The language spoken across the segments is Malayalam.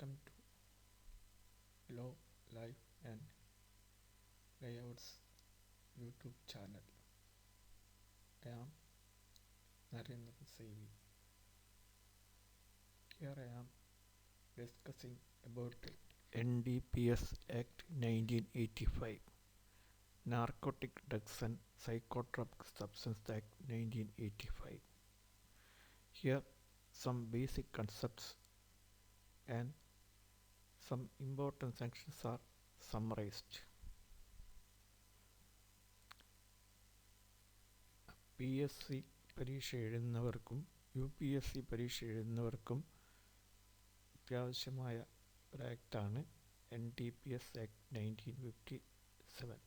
Welcome to Law, Life and Layouts YouTube channel. I am Narendra Sevi. Here I am discussing about NDPS Act 1985, Narcotic Drugs and Psychotropic Substance Act 1985. Here some basic concepts and some important sections are summarized. PSC പരീക്ഷ എഴുതുന്നവർക്കും UPSC പരീക്ഷ എഴുതുന്നവർക്കും അത്യാവശ്യമായ ഒരു ആക്റ്റാണ് NDPS Act 1957,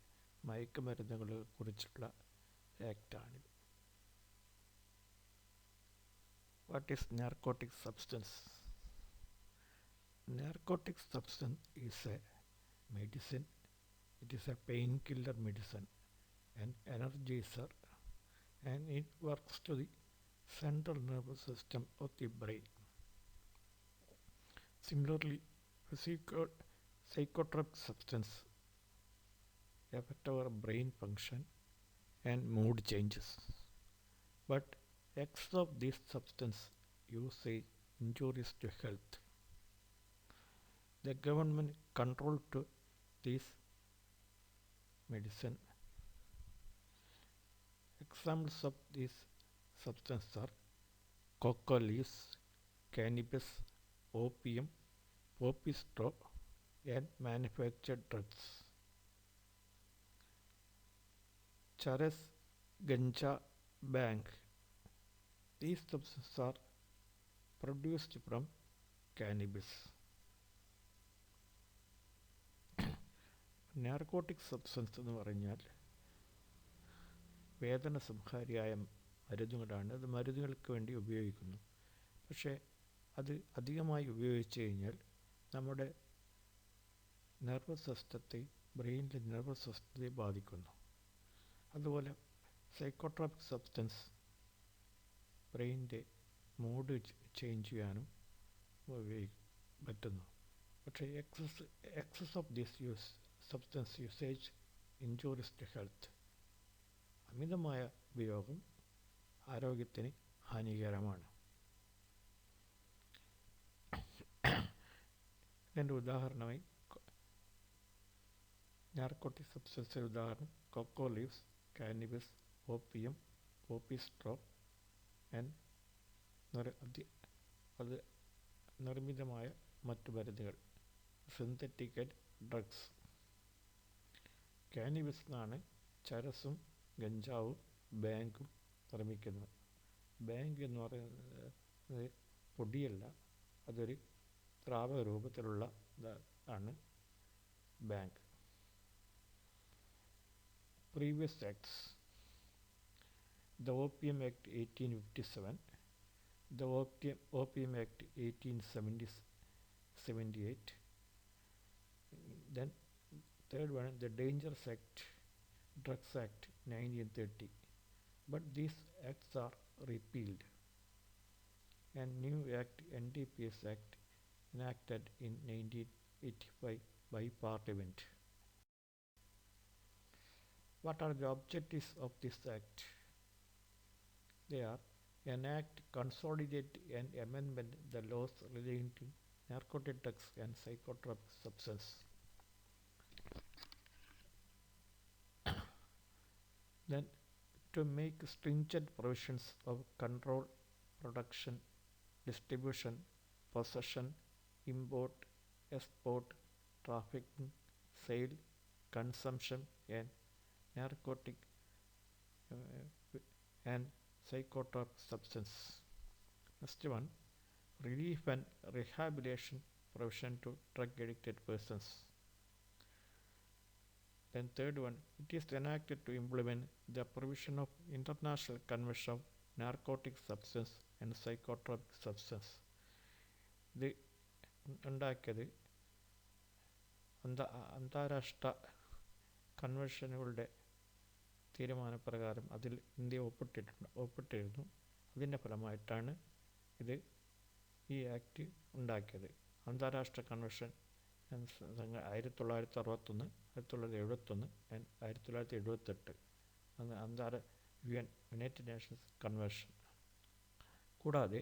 മയക്കുമരുന്നുകളെ കുറിച്ചുള്ള ആക്റ്റാണിത്. What is narcotic substance? Narcotic substance is a medicine. It is a painkiller medicine, an energizer, and it works to the central nervous system of the brain. Similarly, psychotropic substance affect our brain function and mood changes. But excess of this substance usage injurious to health. The government control to this medicine. Examples of these substances are coca leaves, cannabis, opium, poppy straw, and manufactured drugs. Charas, ganja, bhang. These substances are produced from cannabis. Narcotic substance എന്ന് പറഞ്ഞാൽ വേദന സംഹാരിയായ മരുന്നുകളാണ്. അത് മരുന്നുകൾക്ക് വേണ്ടി ഉപയോഗിക്കുന്നു. പക്ഷേ അത് അധികമായി ഉപയോഗിച്ച് കഴിഞ്ഞാൽ നമ്മുടെ നെർവസ് സിസ്റ്റത്തെ, ബ്രെയിനിലെ നെർവസ് സിസ്റ്റത്തെ ബാധിക്കുന്നു. അതുപോലെ സൈക്കോട്രോപിക് സബ്സ്റ്റൻസ് ബ്രെയിനിൻ്റെ മൂഡ് ചേഞ്ച് ചെയ്യാനും പറ്റുന്നു. പക്ഷേ excess of this substance usage injurious to health. അമിതമായ ഉപയോഗം ആരോഗ്യത്തിന് ഹാനികരമാണ്. ഇതിൻ്റെ ഉദാഹരണമായി നാർക്കോട്ടിക് സബ്സ്റ്റൻസിൻ്റെ ഉദാഹരണം coca leaves, cannabis, opium, poppy straw അത് നിർമ്മിതമായ മറ്റു മരുന്നുകൾ, സിന്തറ്റിക് ഡ്രഗ്സ്. കാനിബിസ് നിന്നാണ് ചരസും ഗഞ്ചാവും ബാങ്കും നിർമ്മിക്കുന്നത്. ബാങ്ക് എന്ന് പറയുന്നത് പൊടിയല്ല, അതൊരു ദ്രാവക രൂപത്തിലുള്ള ആണ് bank. Previous acts: The Opium Act 1857, the Opium Act 1878, then third one, the Dangerous Act, Drugs Act 1930. But these acts are repealed, and new act, NDPS Act, enacted in 1985 by Parliament. What are the objectives of this act? They are: enact, consolidate and amendment the laws relating to narcotic drugs and psychotropic substance. Then to make stringent provisions of control, production, distribution, possession, import, export, trafficking, sale, consumption and narcotic and psychotropic substance. Next one, relief and rehabilitation provision to drug addicted persons. Then third one, it is enacted to implement the provision of International Convention of Narcotic Substance and Psychotropic Substance. ഇത് ഉണ്ടാക്കിയത് അന്താരാഷ്ട്ര കൺവെൻഷനുകളുടെ തീരുമാനപ്രകാരം അതിൽ ഇന്ത്യ ഒപ്പിട്ടിരുന്നു. അതിൻ്റെ ഫലമായിട്ടാണ് ഈ ആക്ട് ഉണ്ടാക്കിയത്. അന്താരാഷ്ട്ര convention 1961, 1971 and 1978 United Nations convention. കൂടാതെ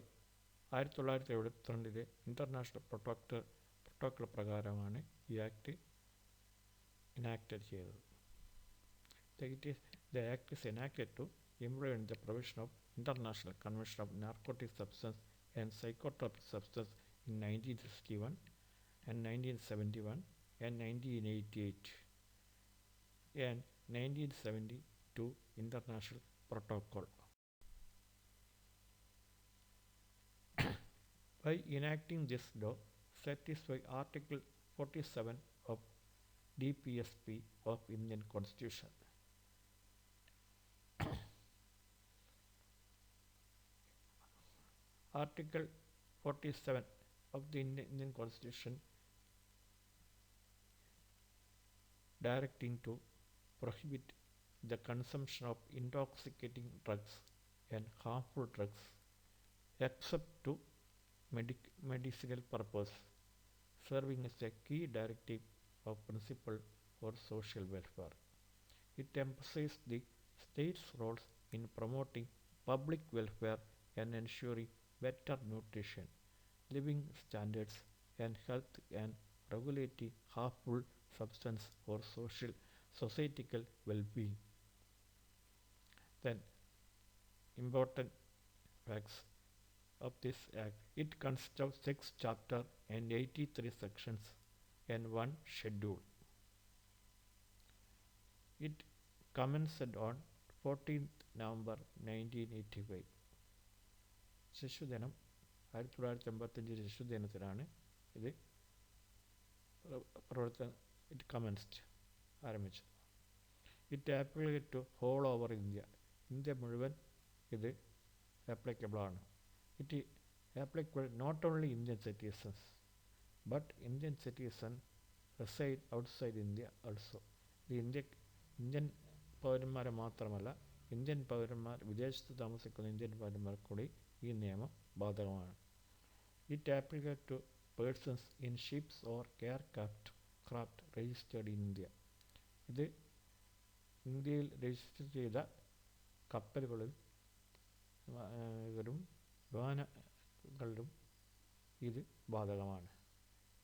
1972 ഇൻ്റർനാഷണൽ പ്രോട്ടോക്കോൾ പ്രകാരമാണ് ഈ ആക്ട് enacted ചെയ്തത്. The act is enacted to implement the provision of International Convention of Narcotic Substance and Psychotropic Substance in 1961 and 1971 and 1988 and 1972 International Protocol. By enacting this law, satisfy Article 47 of DPSP of Indian Constitution. Article 47 of the Indian Constitution directing to prohibit the consumption of intoxicating drugs and harmful drugs except to medicinal purpose, serving as a key directive of principle for social welfare. It emphasizes the state's roles in promoting public welfare and ensuring better nutrition, living standards and health, and regulating harmful substance for societal well-being. Then, important facts of this act. It consists of 6 chapters and 83 sections and 1 schedule. It commenced on 14th November 1985. ശിശുദിനം 1985 ശിശുദിനത്തിലാണ് ഇത് ഇറ്റ് കമൻസ്ഡ് ആരംഭിച്ചത്. It applicate to whole over India മുഴുവൻ ഇത് ആപ്ലിക്കബിളാണ്. It applicable not only Indian citizens but Indian citizen reside outside India also. ഇത് ഇന്ത്യൻ പൗരന്മാരെ മാത്രമല്ല, ഇന്ത്യൻ പൗരന്മാർ വിദേശത്ത് താമസിക്കുന്ന ഇന്ത്യൻ പൗരന്മാർ കൂടി ഈ നിയമം ബാധകമാണ്. It applicate to persons in ships or aircraft registered in India. ഇത് ഇന്ത്യയിൽ രജിസ്റ്റർ ചെയ്ത കപ്പലുകളിലും വിമാനങ്ങളിലും ഇത് ബാധകമാണ്.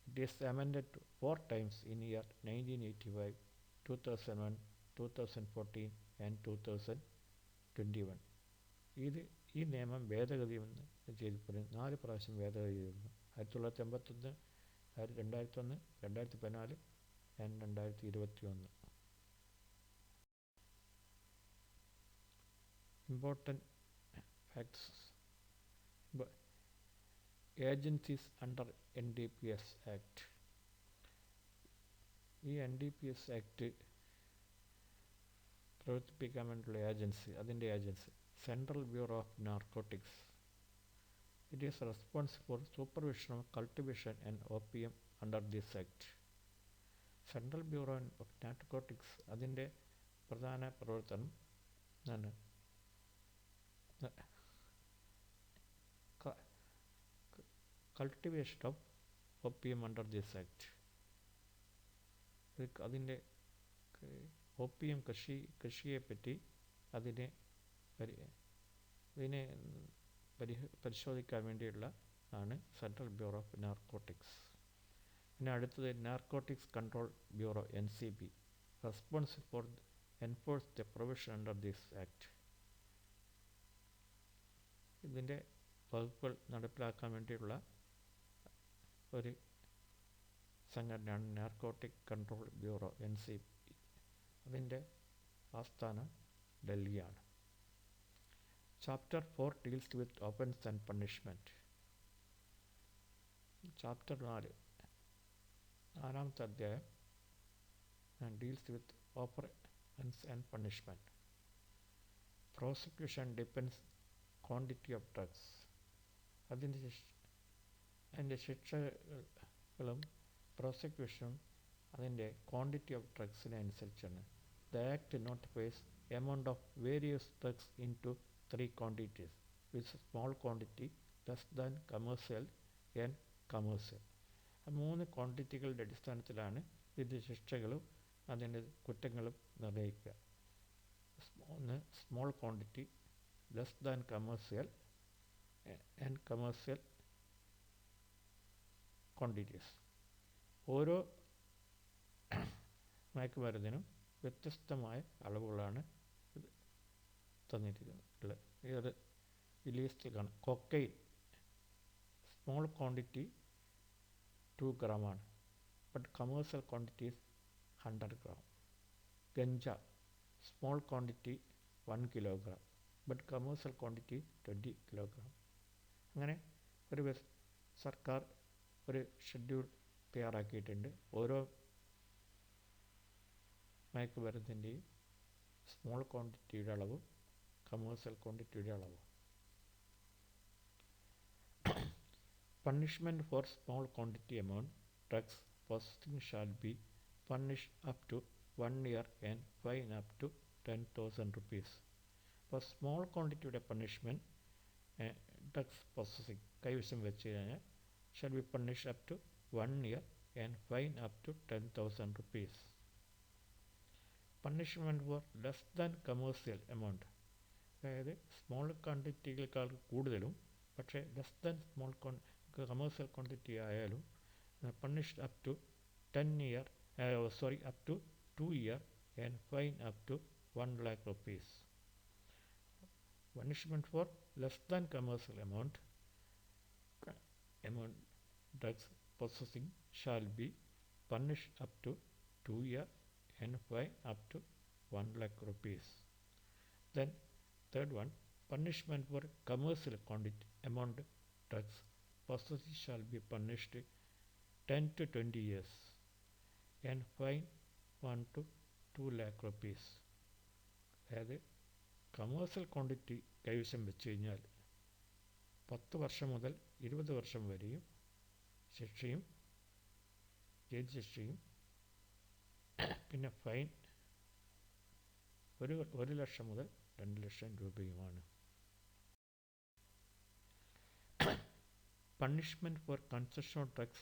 It is amended 4 times in year 1985, 2001, 2014 and 2021. ഈ നിയമം ഭേദഗതി ചെയ്തിട്ടുണ്ട്. 4 പ്രാവശ്യം ഭേദഗതി ചെയ്തിരുന്നു. 1981, 2001, 2014 and 2021. Important facts. Agencies under NDPS Act. ഈ NDPS ആക്ട് പ്രവർത്തിപ്പിക്കാൻ വേണ്ടിയുള്ള അതിൻ്റെ agency central bureau of narcotics. It is responsible for supervision of cultivation and opium under this act. Central bureau of narcotics അതിൻ്റെ പ്രധാന പ്രവർത്തനം ആണ് cultivation of opium under this act. അതിൻ്റെ ഓപ്പിയം കൃഷിയെപ്പറ്റി അതിനെ പരിശോധിക്കാൻ വേണ്ടിയുള്ള ആണ് സെൻട്രൽ ബ്യൂറോ ഓഫ് നാർക്കോട്ടിക്സ്. പിന്നെ അടുത്തത് narcotics control bureau NCB, responsible for enforce the provision under this act. ഇതിൻ്റെ വകുപ്പുകൾ നടപ്പിലാക്കാൻ വേണ്ടിയുള്ള ഒരു സംഘടനയാണ് നാർക്കോട്ടിക് കൺട്രോൾ ബ്യൂറോ NCB. അതിൻ്റെ ആസ്ഥാനം ഡൽഹിയാണ്. Chapter 4 deals with offence and punishment. Chapter 4 നാലാമത്തെ അധ്യായം deals with offence and punishment. Prosecution depends quantity of drugs. അതിൻ്റെ ശിക്ഷകളും പ്രോസിക്യൂഷനും അതിൻ്റെ ക്വാണ്ടിറ്റി ഓഫ് ഡ്രഗ്സിനെ അനുസരിച്ചാണ്. The act notifies amount of various drugs into 3 quantities, with small quantity less than commercial and commercial. 3 ക്വാണ്ടിറ്റികളുടെ അടിസ്ഥാനത്തിലാണ് ഇതിൻ്റെ ശിക്ഷകളും അതിൻ്റെ കുറ്റങ്ങളും നിർണ്ണയിക്കുക. ഒന്ന് small quantity, less than commercial and commercial quantities. ഓരോ മയക്കുമരുന്നിനും വ്യത്യസ്തമായ അളവുകളാണ് തന്നിരിക്കുന്നത്. ഇത് ഈ ലിസ്റ്റിൽ കാണാം. കൊക്കൈൻ സ്മോൾ ക്വാണ്ടിറ്റി 2 ഗ്രാമാണ്, but commercial quantity 100 gram. Ganja small quantity 1 kilogram, but commercial quantity 20 kilogram. അങ്ങനെ ഒരു സർക്കാർ ഒരു ഷെഡ്യൂൾ തയ്യാറാക്കിയിട്ടുണ്ട്. ഓരോ മയക്കുമരുന്നിൻ്റെയും സ്മോൾ ക്വാണ്ടിറ്റിയുടെ അളവും കമേഴ്സ്യൽ ക്വാണ്ടിറ്റിയുടെ അളവും. Punishment for small quantity amount drugs possessing shall be punished up to 1 year and fine up to 10,000 rupees. For small quantity punishment, drugs possessing കൈവശം വെച്ച് കഴിഞ്ഞാൽ shall be punished up to 1 year and fine up to 10,000 rupees. Punishment for less than commercial amount, അതായത് സ്മോൾ ക്വാണ്ടിറ്റികളേക്കാൾ കൂടുതലും പക്ഷേ less than small commercial quantity ആയാലും punished up to 2 year and fine up to 1 lakh rupees. Punishment for less than commercial amount drugs possessing shall be punished up to 2 year and fine up to 1 lakh rupees. Then third one, punishment for commercial quantity amount drugs possessing shall be punished 10 to 20 years and fine 1 to 2 lakh rupees. അതായത് കമേഴ്സ്യൽ ക്വാണ്ടിറ്റി കൈവശം വെച്ച് കഴിഞ്ഞാൽ 10 വർഷം മുതൽ 20 വർഷം വരെയും ശിക്ഷയും ജയിൽ ശിക്ഷയും പിന്നെ ഫൈൻ 1 ലക്ഷം മുതൽ 2 ലക്ഷം രൂപയുമാണ്. Punishment for consumption of drugs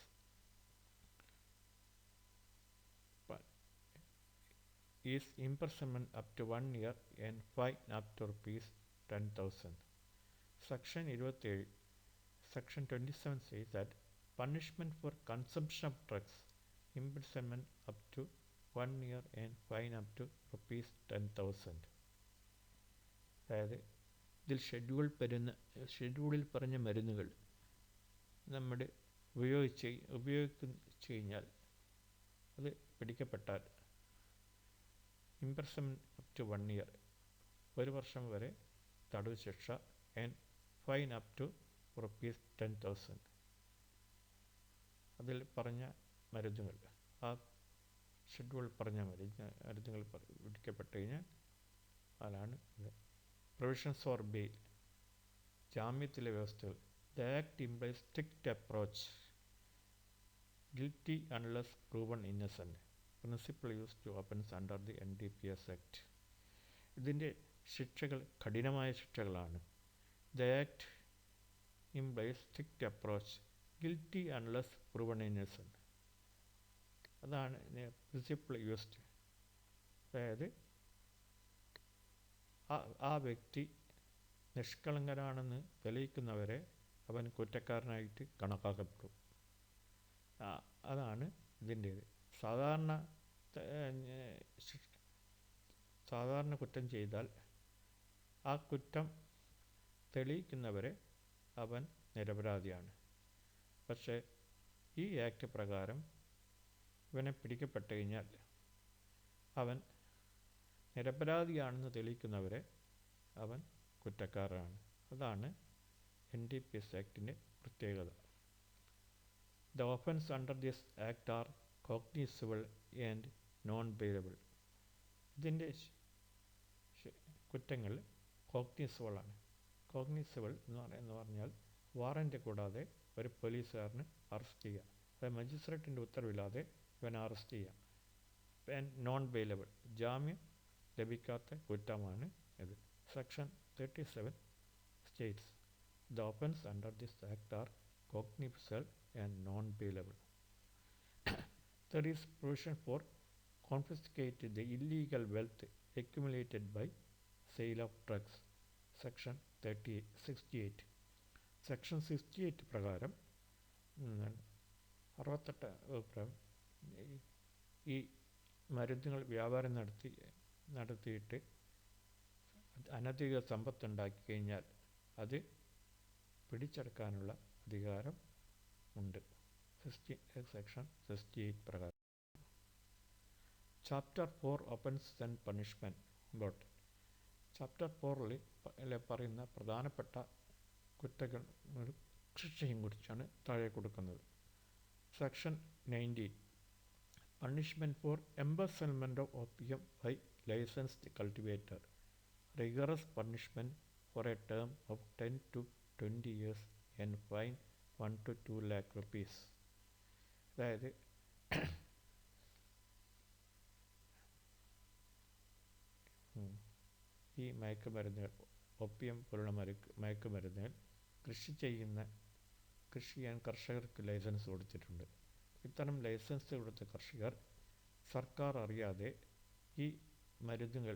is imprisonment up to 1 year and fine up to rupees 10,000. Section 27 says that punishment for consumption of drugs, imprisonment up to 1 year and fine up to rupees 10,000. അതായത് ഇതിൽ ഷെഡ്യൂളിൽ പറഞ്ഞ മരുന്നുകൾ നമ്മുടെ ഉപയോഗിച്ച് കഴിഞ്ഞാൽ അത് പിടിക്കപ്പെട്ടാൽ ഇംപ്രസൺമെൻറ്റ് അപ് ടു 1 year 1 വർഷം വരെ തടവ് ശിക്ഷ and fine up to rupees 10,000. അതിൽ പറഞ്ഞ മരുന്നുകൾ ആ ഷെഡ്യൂൾ പറഞ്ഞ മരുന്നുകൾ പിടിക്കപ്പെട്ട് കഴിഞ്ഞാൽ അതാണ് ഇത്. പ്രൊവിഷൻസ് ഫോർ ബെയിൽ, ജാമ്യത്തിലെ വ്യവസ്ഥകൾ. The Act implies strict approach, guilty unless proven innocent, principle used to offence under the NDPS Act. ഇതിൻ്റെ ശിക്ഷകൾ കഠിനമായ ശിക്ഷകളാണ്. The Act implies strict approach, guilty unless proven innocent. അതാണ് പ്രിൻസിപ്പിൾ യൂസ്ഡ്. അതായത് ആ വ്യക്തി നിഷ്കളങ്കരാണെന്ന് തെളിയിക്കുന്നവരെ അവൻ കുറ്റക്കാരനായിട്ട് കണക്കാക്കപ്പെടും. അതാണ് ഇതിൻ്റേത്. സാധാരണ കുറ്റം ചെയ്താൽ ആ കുറ്റം തെളിയിക്കുന്നവരെ അവൻ നിരപരാധിയാണ്. പക്ഷേ ഈ ആക്ട് പ്രകാരം ഇവനെ പിടിക്കപ്പെട്ട് കഴിഞ്ഞാൽ അവൻ നിരപരാധിയാണെന്ന് തെളിയിക്കുന്നവരെ അവൻ കുറ്റക്കാരനാണ്. അതാണ് NDPS ആക്ടിൻ്റെ പ്രത്യേകത. The offence under this act are cognizable and non-bailable. ഇതിൻ്റെ കുറ്റങ്ങൾ കോഗ്നിസബിളാണ്. കോഗ്നിസബിൾ എന്ന് പറഞ്ഞാൽ വാറൻ്റ് കൂടാതെ ഒരു പോലീസുകാരന് അറസ്റ്റ് ചെയ്യുക, അതായത് മജിസ്ട്രേറ്റിൻ്റെ ഉത്തരവില്ലാതെ ഇവനെ അറസ്റ്റ് ചെയ്യുക. നോൺ ബെയിലബിൾ, ജാമ്യം ലഭിക്കാത്ത കുറ്റമാണ് ഇത്. Section 37 states the offence under this act are cognizable and non-bailable. There is provision for confiscate the illegal wealth accumulated by sale of drugs. Section 68. Section 68 പ്രകാരം 68 പ്രകാരം ഈ മരുന്നുകൾ വ്യാപാരം നടത്തിയിട്ട് അനധികൃത സമ്പത്തുണ്ടാക്കി കഴിഞ്ഞാൽ അത് പിടിച്ചെടുക്കാനുള്ള അധികാരം ഉണ്ട്. സെക്ഷൻ 68 പ്രകാരം. Chapter 4 offence and punishment important. Chapter 4 പറയുന്ന പ്രധാനപ്പെട്ട കുറ്റങ്ങളും ശിക്ഷയും കുറിച്ചാണ് താഴെ കൊടുക്കുന്നത്. Section 19 punishment for embezzlement of opium by licensed cultivator. Rigorous punishment for a term of 10 to 20 years and fine 1 to 2 lakh rupees. അതായത് ഈ മയക്കുമരുന്നുകൾ, ഒപ്പിയം പോലുള്ള മയക്കുമരുന്നുകൾ കൃഷി ചെയ്യാൻ കർഷകർക്ക് ലൈസൻസ് കൊടുത്തിട്ടുണ്ട്. ഇത്തരം ലൈസൻസ് കൊടുത്ത കർഷകർ സർക്കാർ അറിയാതെ ഈ മരുന്നുകൾ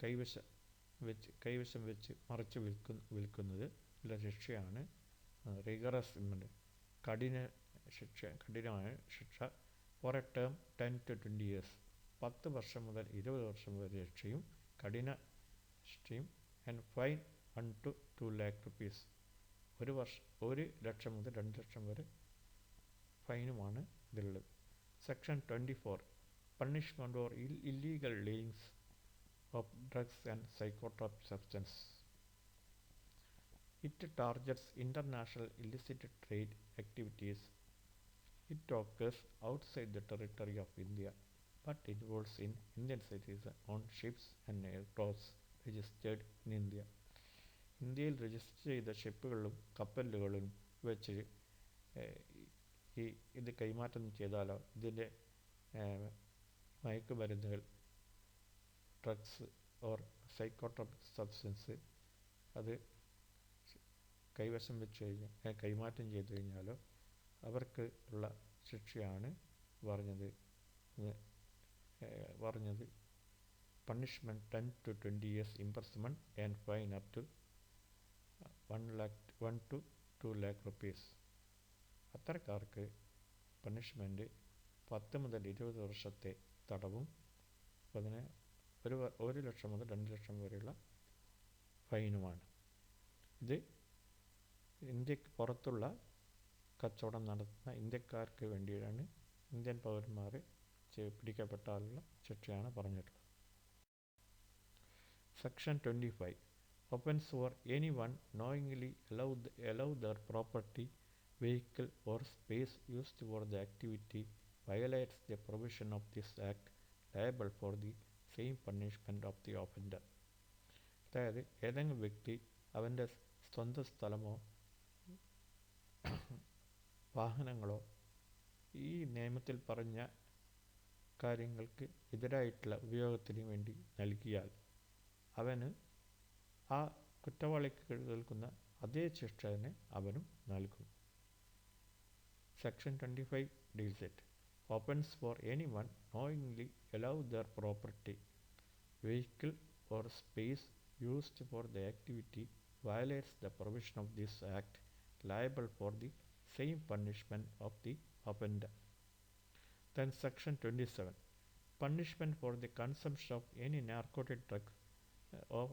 കൈവശം വെച്ച് മറച്ചു വിൽക്കുന്നത് ഉള്ള ശിക്ഷയാണ് റിഗറസ് കഠിനമായ ശിക്ഷ. For a term 10 to 20 years 10 വർഷം മുതൽ 20 വർഷം വരെ ശിക്ഷയും കഠിന ശിക്ഷയും and fine 1 to 2 lakh rupees 1 ലക്ഷം മുതൽ 2 ലക്ഷം വരെ ഫൈനുമാണ് ഇതിലുള്ളത്. Section 24 punishment or illegal dealings of drugs and psychotropic substance. It targets international illicit trade activities. It occurs outside the territory of India but involves in Indian citizens on ships and aircrafts registered in India. ഇന്ത്യയിൽ രജിസ്റ്റർ ചെയ്ത ഷിപ്പുകളിലും കപ്പലുകളിലും വെച്ച് ഇത് കൈമാറ്റം ചെയ്താലോ ഇതിൻ്റെ മയക്കുമരുന്നുകൾ, ഡ്രഗ്സ് ഓർ സൈക്കോട്രോപിക് സബ്സ്റ്റൻസ് അത് കൈവശം വെച്ച് കൈമാറ്റം ചെയ്തു കഴിഞ്ഞാലോ അവർക്ക് ഉള്ള ശിക്ഷയാണ് പറഞ്ഞത് punishment 10 to 20 years imprisonment and fine up to 1 to 2 lakh rupees. അത്തരക്കാർക്ക് punishment 10 മുതൽ 20 വർഷത്തെ തടവും 1 ലക്ഷം മുതൽ 2 ലക്ഷം വരെയുള്ള ഫൈനുമാണ്. ഇത് ഇന്ത്യക്ക് പുറത്തുള്ള കച്ചവടം നടത്തുന്ന ഇന്ത്യക്കാർക്ക് വേണ്ടിയാണ്, ഇന്ത്യൻ പൗരന്മാർ പിടിക്കപ്പെട്ടാലുള്ള ശിക്ഷയാണ് പറഞ്ഞിട്ടുള്ളത്. Section 25 offense for anyone knowingly allow their property, vehicle or space used for the activity violates the provision of this act liable for the same punishment of the offender. അതായത് ഏതെങ്കിലും വ്യക്തി അവൻ്റെ സ്വന്തം സ്ഥലമോ വാഹനങ്ങളോ ഈ നിയമത്തിൽ പറഞ്ഞ കാര്യങ്ങൾക്ക് എതിരായിട്ടുള്ള ഉപയോഗത്തിന് വേണ്ടി നൽകിയാൽ അവന് ആ കുറ്റവാളിക്ക് കേൾക്കുന്ന അതേ ശിക്ഷ തന്നെ അവനും നൽകും. Section 25 deals it. Offense for anyone knowingly allow their property, vehicle or space used for the activity violates the provision of this act liable for the same punishment of the offender. Then section 27 punishment for the consumption of any narcotic drug or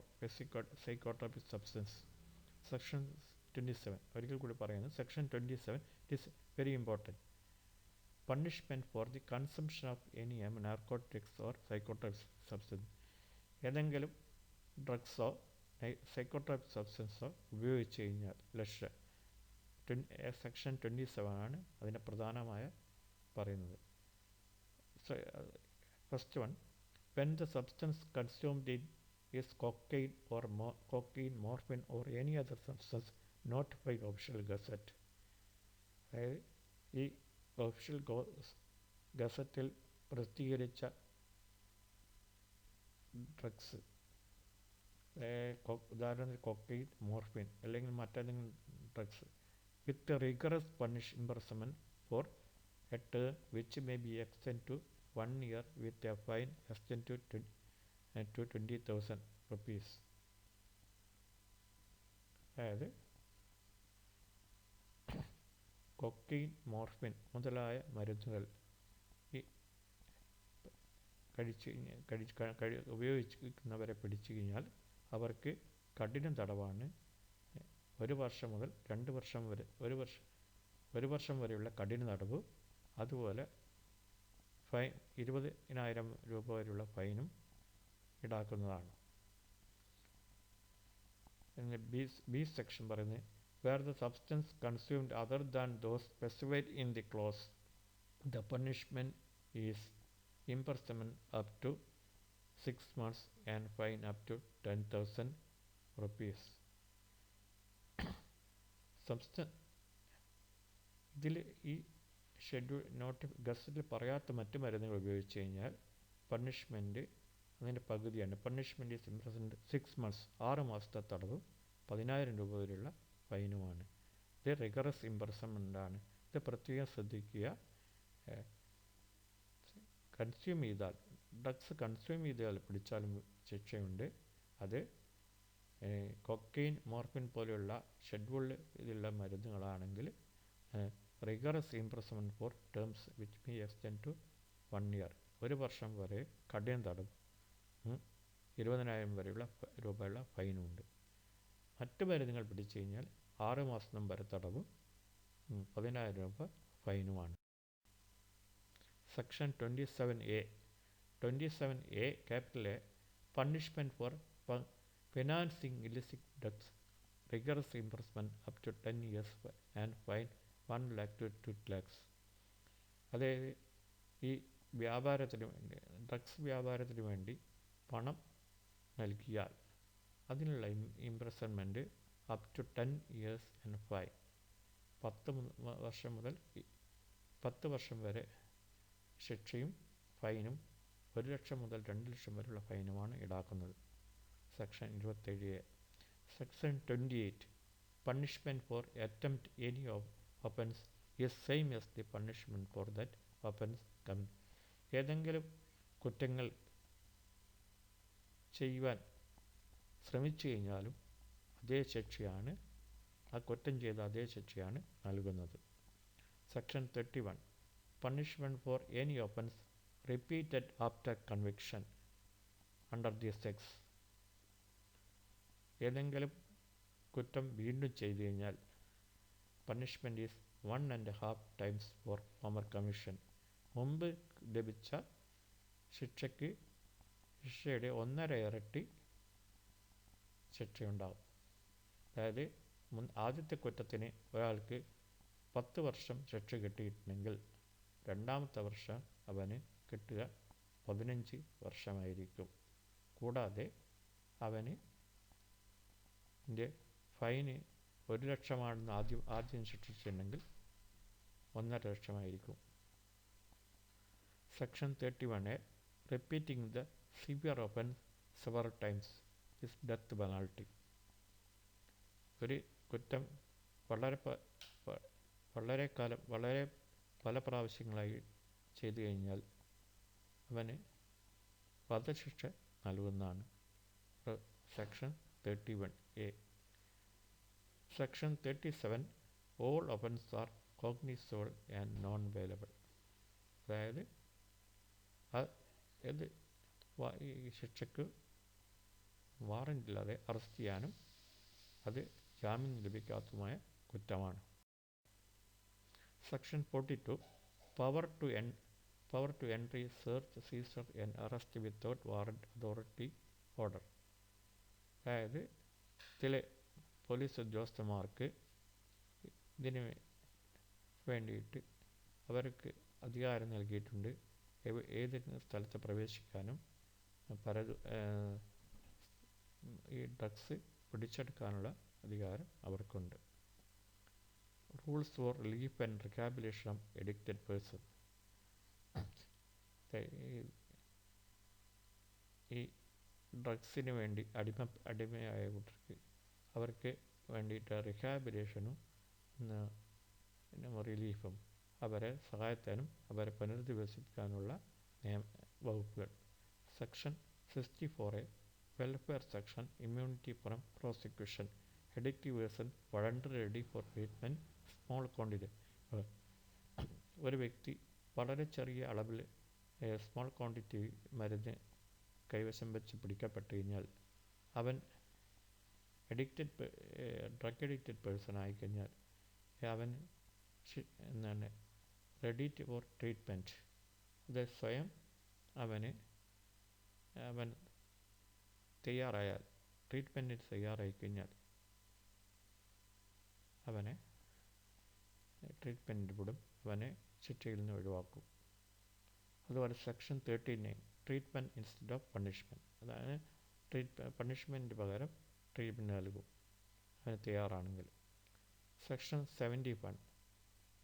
psychotropic substance. Section 27 ഒരിക്കൽ കൂടി പറയുന്നു. Section 27 is very important. Punishment for the consumption of any narcotics or psychotropic substance. ഏതെങ്കിലും ഡ്രഗ്സോ സൈക്കോട്രോപിക് സബ്സ്റ്റൻസോ ഉപയോഗിച്ച് കഴിഞ്ഞാൽ സെക്ഷൻ 27 ആണ് അതിൻ്റെ പ്രധാനമായ പറയുന്നത്. First one, when the substance consumed is cocaine or cocaine, morphine or any other substance not by official gazette. അതായത് ഈ ഒഫീഷ്യൽ ഗസറ്റിൽ പ്രസിദ്ധീകരിച്ച ഡ്രഗ്സ്, ഉദാഹരണത്തിന് കൊക്കൈൻ, മോർഫിൻ അല്ലെങ്കിൽ മറ്റേതെങ്കിലും drugs with rigorous imprisonment for a term which may be extended to 1 year with a fine extended to 20,000 rupees. അതായത് കൊക്കൈൻ, മോർഫിൻ മുതലായ മരുന്നുകൾ ഈ ഉപയോഗിക്കുന്നവരെ പിടിച്ചു കഴിഞ്ഞാൽ അവർക്ക് കഠിന തടവാണ് 1 വർഷം മുതൽ 2 വർഷം വരെ 1 വർഷം വരെയുള്ള കഠിന തടവ്, അതുപോലെ ഫൈൻ 20,000 രൂപ വരെയുള്ള ഫൈനും ഈടാക്കുന്നതാണ്. ബി സെക്ഷൻ പറയുന്നത് where the substance consumed other than those specified in the clause, the punishment is imprisonment up to 6 months and fine up to 10,000 rupees. ഇതിൽ ഈ ഷെഡ്യൂൾ ഗസറ്റിൽ പറയാത്ത മറ്റു മരുന്നുകൾ ഉപയോഗിച്ച് കഴിഞ്ഞാൽ പണിഷ്മെൻറ്റ് അതിൻ്റെ പകുതിയാണ്. പണിഷ്മെൻറ്റ് ഈസ് ഇംപ്രിസൺഡ് 6 months 6 മാസത്തെ തടവും 10,000 രൂപ വരെയുള്ള ഫൈനുമാണ്. ഇത് റിഗറസ് ഇംപ്രിസൺമെൻ്റാണ്. ഇത് പ്രത്യേകം ശ്രദ്ധിക്കുക. കൺസ്യൂം ചെയ്താൽ ഡ്രഗ്സ് കൺസ്യൂം ചെയ്താൽ പിടിച്ചാലും ശിക്ഷയുണ്ട്. അത് കൊക്കൈൻ, മോർഫിൻ പോലെയുള്ള ഷെഡ്യൂൾഡ് ഇതിലുള്ള മരുന്നുകളാണെങ്കിൽ rigorous imprisonment for terms which may extend to 1 year 1 വർഷം വരെ കഠിന തടവും 20,000 രൂപയുള്ള ഫൈനുമുണ്ട്. മറ്റ് മരുന്നുകൾ പിടിച്ചു കഴിഞ്ഞാൽ 6 മാസം വരെ തടവും 10,000 രൂപ ഫൈനുമാണ്. Section 27A capital A punishment for financing illicit drugs, rigorous imprisonment up to 10 years and fine 1 lakh to 2 lakhs. അതായത് ഈ വ്യാപാരത്തിന് വേണ്ടി ഡ്രഗ്സ് വ്യാപാരത്തിന് വേണ്ടി പണം നൽകിയാൽ അതിനുള്ള imprisonment up to 10 years and fine 10 വർഷം വരെ ശിക്ഷയും ഫൈനും 1 ലക്ഷം മുതൽ 2 ലക്ഷം വരെയുള്ള ഫൈനുമാണ് ഈടാക്കുന്നത്. Section 27A. Section 28 punishment four attempt any offence is same as the punishment for that offence committed. ഏതെങ്കിലും കുറ്റങ്ങൾ ചെയ്യുവാൻ ശ്രമിച്ചു കഴിഞ്ഞാലും അതേ ശിക്ഷയാണ്, ആ കുറ്റം ചെയ്ത അതേ ശിക്ഷയാണ് നൽകുന്നത്. Section 31 punishment for any offence repeated after conviction under the സെക്സ്. ഏതെങ്കിലും കുറ്റം വീണ്ടും ചെയ്തു കഴിഞ്ഞാൽ punishment is 1.5 times for former commission. മുമ്പ് ലഭിച്ച ശിക്ഷയുടെ 1.5 ഇരട്ടി ശിക്ഷയുണ്ടാവും. അതായത് ആദ്യത്തെ കുറ്റത്തിന് ഒരാൾക്ക് 10 വർഷം ശിക്ഷ കിട്ടിയിട്ടുണ്ടെങ്കിൽ രണ്ടാമത്തെ വർഷം അവന് കിട്ടുക 15 വർഷമായിരിക്കും. കൂടാതെ അവന് ഫൈന് 1 ലക്ഷമാണെന്ന് ആദ്യം ശിക്ഷിച്ചിട്ടുണ്ടെങ്കിൽ 1.5 ലക്ഷമായിരിക്കും. Section 31A repeating the severe offence several times is death penalty. ഒരു കുറ്റം വളരെ പല പ്രാവശ്യങ്ങളായി ചെയ്തു കഴിഞ്ഞാൽ അവന് വധശിക്ഷ നൽകുന്നതാണ്. Section 31A. Section 37 all offence are cognizable and non bailable. അതായത് ഈ ശിക്ഷയ്ക്ക് വാറൻറ്റില്ലാതെ അറസ്റ്റ് ചെയ്യാനും അത് ജാമ്യം ലഭിക്കാത്തതുമായ കുറ്റമാണ്. Section 42 power to entry, search, seizure and arrest without warrant authority order. അതായത് ചില പോലീസ് ഉദ്യോഗസ്ഥന്മാർക്ക് ഇതിന് വേണ്ടിയിട്ട് അവർക്ക് അധികാരം നൽകിയിട്ടുണ്ട്. ഏതെങ്കിലും സ്ഥലത്ത് പ്രവേശിക്കാനും ഈ ഡ്രഗ്സ് പിടിച്ചെടുക്കാനുള്ള അധികാരം അവർക്കുണ്ട്. Rules for relief and rehabilitation of addicted person. ഈ ഡ്രഗ്സിന് വേണ്ടി അടിമയായ കുട്ടിക്ക് അവർക്ക് വേണ്ടിയിട്ട് റിഹാബിലിറ്റേഷനും റിലീഫും അവരെ സഹായത്തിനും അവരെ പുനരധിവസിപ്പിക്കാനുള്ള വകുപ്പുകൾ. Section 64A welfare section immunity from prosecution. Addictive person voluntary ready for treatment small quantity. ഒരു വ്യക്തി വളരെ ചെറിയ അളവിൽ സ്മോൾ ക്വാണ്ടിറ്റി മരുന്ന് കൈവശം വെച്ച് പിടിക്കപ്പെട്ട് കഴിഞ്ഞാൽ അവൻ ഡ്രഗ് അഡിക്റ്റഡ് പേഴ്സൺ ആയിക്കഴിഞ്ഞാൽ അവൻ എന്താണ് റെഡി ഫോർ ട്രീറ്റ്മെൻറ്റ്. അത് സ്വയം അവൻ തയ്യാറായാൽ, ട്രീറ്റ്മെൻറ്റിന് തയ്യാറായിക്കഴിഞ്ഞാൽ അവനെ ട്രീറ്റ്മെൻറ്റ് വിടും, അവനെ ശിക്ഷയിൽ നിന്ന് ഒഴിവാക്കും. അതുപോലെ section 39 treatment instead of punishment. അതായത് പണിഷ്മെൻറ്റ് പകരം ട്രീറ്റ്മെൻറ്റ് നൽകും അതിന് തയ്യാറാണെങ്കിൽ. Section 71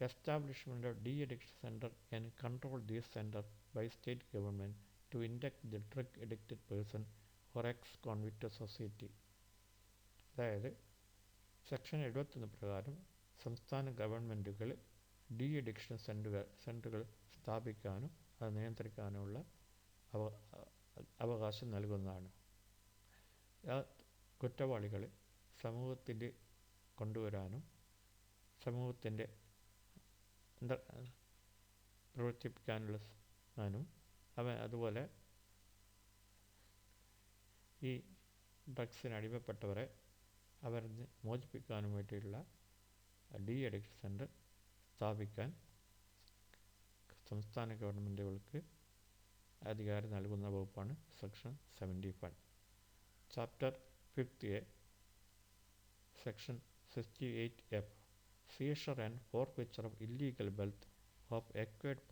establishment of de addiction centre and control these centre by state government to induct the drug addicted person or ex convicted society. അതായത് സെക്ഷൻ 71 പ്രകാരം സംസ്ഥാന ഗവൺമെൻറ്റുകൾ ഡി അഡിക്ഷൻ സെൻറ്ററുകൾ സ്ഥാപിക്കാനും അത് നിയന്ത്രിക്കാനുമുള്ള അവകാശം നൽകുന്നതാണ്. ആ കുറ്റവാളികളെ സമൂഹത്തിൽ കൊണ്ടുവരാനും സമൂഹത്തിൻ്റെ പ്രവർത്തിപ്പിക്കാനുള്ള അതുപോലെ ഈ ഡ്രഗ്സിന് അടിമപ്പെട്ടവരെ അവരിൽ മോചിപ്പിക്കാനും വേണ്ടിയുള്ള ഡി അഡിക്ഷൻ സെൻറ്റർ സ്ഥാപിക്കാൻ സംസ്ഥാന ഗവൺമെൻറ്റുകൾക്ക് അധികാരം നൽകുന്ന വകുപ്പാണ് section 71. Chapter 50A section 68F seizure and forfeiture of illegal wealth of acquired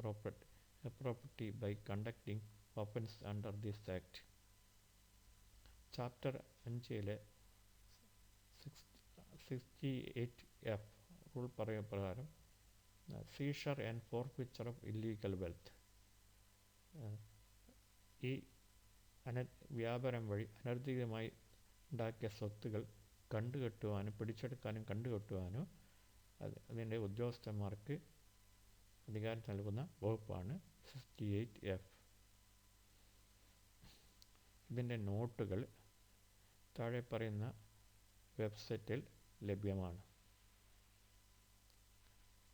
property by conducting offence under this act. Chapter 5 68F rule പ്രകാരം seizure and forfeiture of illegal wealth, ഈ വ്യാപാരം വഴി അനധികൃതമായി ഉണ്ടാക്കിയ സ്വത്തുകൾ കണ്ടുകെട്ടുവാനും പിടിച്ചെടുക്കാനും കണ്ടുകെട്ടുവാനും അതിൻ്റെ ഉദ്യോഗസ്ഥന്മാർക്ക് അധികാരം നൽകുന്ന വകുപ്പാണ് 68F. ഇതിൻ്റെ നോട്ടുകൾ താഴെ പറയുന്ന വെബ്സൈറ്റിൽ ലഭ്യമാണ്.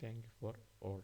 Thank you for all.